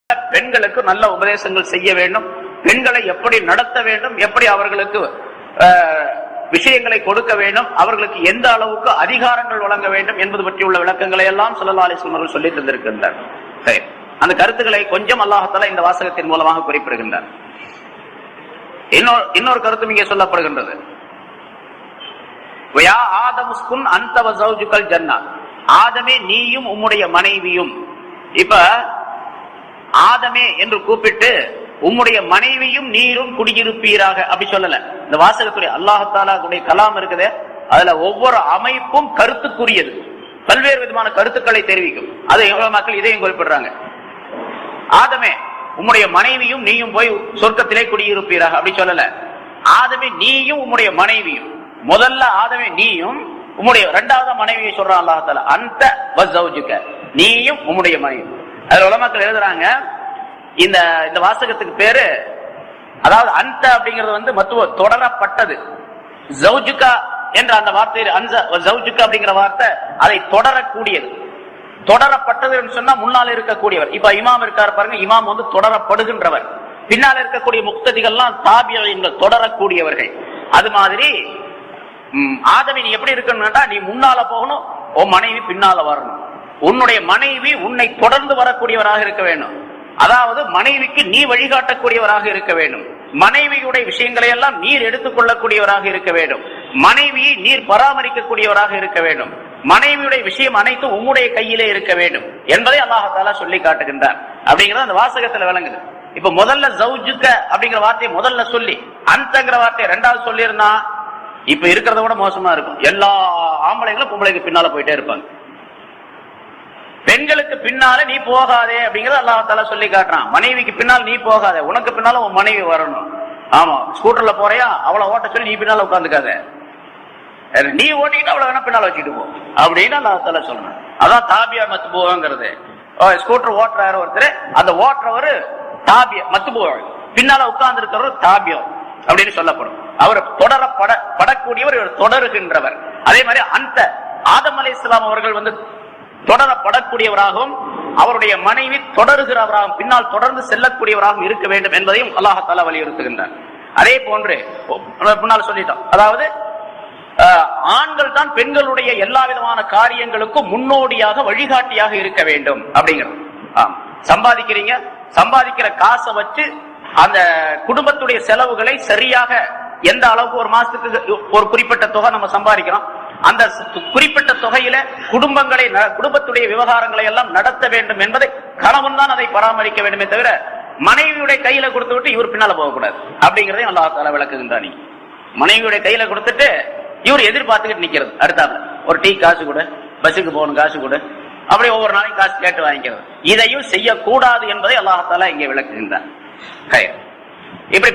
பெண்களுக்கு நல்ல உபதேசங்கள் செய்ய வேண்டும், பெண்களை எப்படி நடத்த வேண்டும், எப்படி அவர்களுக்கு விஷயங்களை கொடுக்க வேண்டும், அவர்களுக்கு எந்த அளவுக்கு அதிகாரங்கள் வழங்க வேண்டும் என்பது பற்றியுள்ள விளக்கங்களை எல்லாம் ஸல்லல்லாஹு அலைஹி வஸல்லம் சொல்லி தந்திருக்கின்றார். சரி, அந்த கருத்துக்களை கொஞ்சம் அல்லாஹ் தஆலா இந்த வாசகத்தின் மூலமாக குறிப்பிடுகின்றார். இன்னொரு கருத்தும் இங்கே சொல்லப்படுகின்றது. யா ஆதமுஸ்குன் அன்த வ ஸௌஜுகல் ஜன்னah, ஆதமே நீயும் உம்முடைய மனைவியும். இப்ப ஆதமே என்று கூப்பிட்டு உம்முடைய மனைவியும் நீரும் குடியிருப்பீராக அப்படி சொல்லல. இந்த வாசகத்துடைய அல்லாஹ் தஆலாவுடைய கலாம் இருக்குது, அதுல ஒவ்வொரு அமைப்பும் கருத்துக்குரியது, பல்வேறு விதமான கருத்துக்களை தெரிவிக்கும். அதை மக்கள் இதையும் குறிப்பிடுறாங்க. ஆதமே உம்முடைய மனைவியும் நீயும் போய் சொர்க்கத்திலே குடியிருப்பீராக அப்படி சொல்லல. ஆதமே நீயும் உம்முடைய மனைவியும், முதல்ல ஆதமே நீயும் உம்முடைய, இரண்டாவது மனைவியை சொல்றான் அல்லாஹ் தஆலா, அன்த வ ஸௌஜுக, நீயும் உம்முடைய மனைவி. அதுல உலமாக்கள் எழுதுறாங்க, இந்த வாசகத்துக்கு பேரு, அதாவது அந்த அப்படிங்கிறது மத்துவ தொடரப்பட்டது. ஜௌஜுகா என்ற அந்த வார்த்தை, ஜௌஜுகா அப்படிங்கிற வார்த்தை அதை தொடரக்கூடியது. தொடரப்பட்டது சொன்னா முன்னால் இருக்கக்கூடியவர். இப்ப இமாம் இருக்காரு பாருங்க, இமாம் தொடரப்படுகின்றவர். பின்னால் இருக்கக்கூடிய முக்ததிகள்லாம் தாபியீன்கள், தொடரக்கூடியவர்கள். அது மாதிரி ஆதமி நீ எப்படி இருக்கணும்னா, நீ முன்னால போகணும், உன் மனைவி பின்னால வரணும். உன்னுடைய மனைவி உன்னை தொடர்ந்து வரக்கூடியவராக இருக்க வேண்டும். அதாவது மனைவிக்கு நீ வழிகாட்டக்கூடியவராக இருக்க வேண்டும். மனைவியுடைய விஷயங்களை எல்லாம் நீர் எடுத்துக் கொள்ளக்கூடியவராக இருக்க வேண்டும். மனைவியை நீர் பராமரிக்கக்கூடியவராக இருக்க வேண்டும். மனைவியுடைய விஷயம் அனைத்தும் உம்முடைய கையிலே இருக்க வேண்டும் என்பதை அல்லாஹ் தஆலா சொல்லி காட்டுகின்றார். அப்படிங்கிறது அந்த வாசகத்துல விளங்குது. இப்ப முதல்ல ஜௌஜுக அப்படிங்கிற வார்த்தையை முதல்ல சொல்லி, அந்தங்கிற வார்த்தையை இரண்டாவது சொல்லி இருந்தா இப்ப இருக்கிறத விட மோசமா இருக்கும். எல்லா ஆம்பளைங்களும் பொம்பளைக்கு பின்னால போயிட்டே இருப்பாங்க. பெண்களுக்கு பின்னால நீ போகாதே அப்படிங்கறது அல்லாஹ் தஆலா சொல்லி காட்டுறான். மனைவிக்கு பின்னால் நீ போகாத, உனக்கு பின்னால உன் மனைவி வரணும். ஆமா, ஸ்கூட்டர்ல போறியா, அவளை ஓட்ட சொல்லி நீ பின்னால உட்கார்ந்துக்காத, நீ ஓட்டிக்கிட்டு அவளை வேணா பின்னால வச்சுட்டு போ அப்படின்னு அல்லாஹ் தஆலா சொல்றான். அதான் தாபியா மத்பூங்கிறது. ஸ்கூட்டர் ஓட்டுறாரு ஒருத்தர், அந்த ஓட்டுறவரு தாபியா மத்பூ, பின்னால உட்கார்ந்து இருக்கிறவர் தாபியா அப்படின்னு சொல்லப்படும். அவர் தொடரப்படக்கூடியவர், இவர் தொடருகின்றவர். அதே மாதிரி அந்த ஆதம் அலைஹிஸ்ஸலாம் அவர்கள் தொடரப்படக்கூடியவராகவும் அவருடைய மனைவி தொடருகிறவராகவும் பின்னால் தொடர்ந்து செல்லக்கூடியவராகவும் இருக்க வேண்டும் என்பதையும் அல்லாஹ் தஆலா வலியுறுத்துகின்றார். அதே போன்று முன்னால் சொல்லிட்டோம், அதாவது ஆண்கள் தான் பெண்களுடைய எல்லா விதமான காரியங்களுக்கும் முன்னோடியாக வழிகாட்டியாக இருக்க வேண்டும் அப்படிங்கிறது. சம்பாதிக்கிறீங்க, சம்பாதிக்கிற காசை வச்சு அந்த குடும்பத்துடைய செலவுகளை சரியாக எந்த அளவுக்கு ஒரு மாசத்துக்கு ஒரு குறிப்பிட்ட தொகை நம்ம சம்பாதிக்கிறோம், அந்த குறிப்பிட்ட தொகையில குடும்பத்துடைய விவகாரங்களை எல்லாம் நடத்த வேண்டும் என்பதை கணவன் தான் அதை பராமரிக்க வேண்டுமே தவிர மனைவியுடைய கையில கொடுத்து விட்டு இவர் பின்னால போகக்கூடாது அப்படிங்கறதையும் அல்லாஹ் தஆலா விளக்குகின்றான். மனைவியுடைய கையில கொடுத்துட்டு இவர் எதிர்பார்த்துக்கிட்டு நிக்கிறது, அடுத்தாப்புல ஒரு டீ காசு கூட, பஸ்ஸுக்கு போகணும் காசு கூட, அப்படி ஒவ்வொரு நாளைக்கு காசு கேட்டு வாங்கிக்கிறது, இதையும் செய்யக்கூடாது என்பதை அல்லாஹ் தஆலா இங்கே விளக்குகின்றான். இப்படி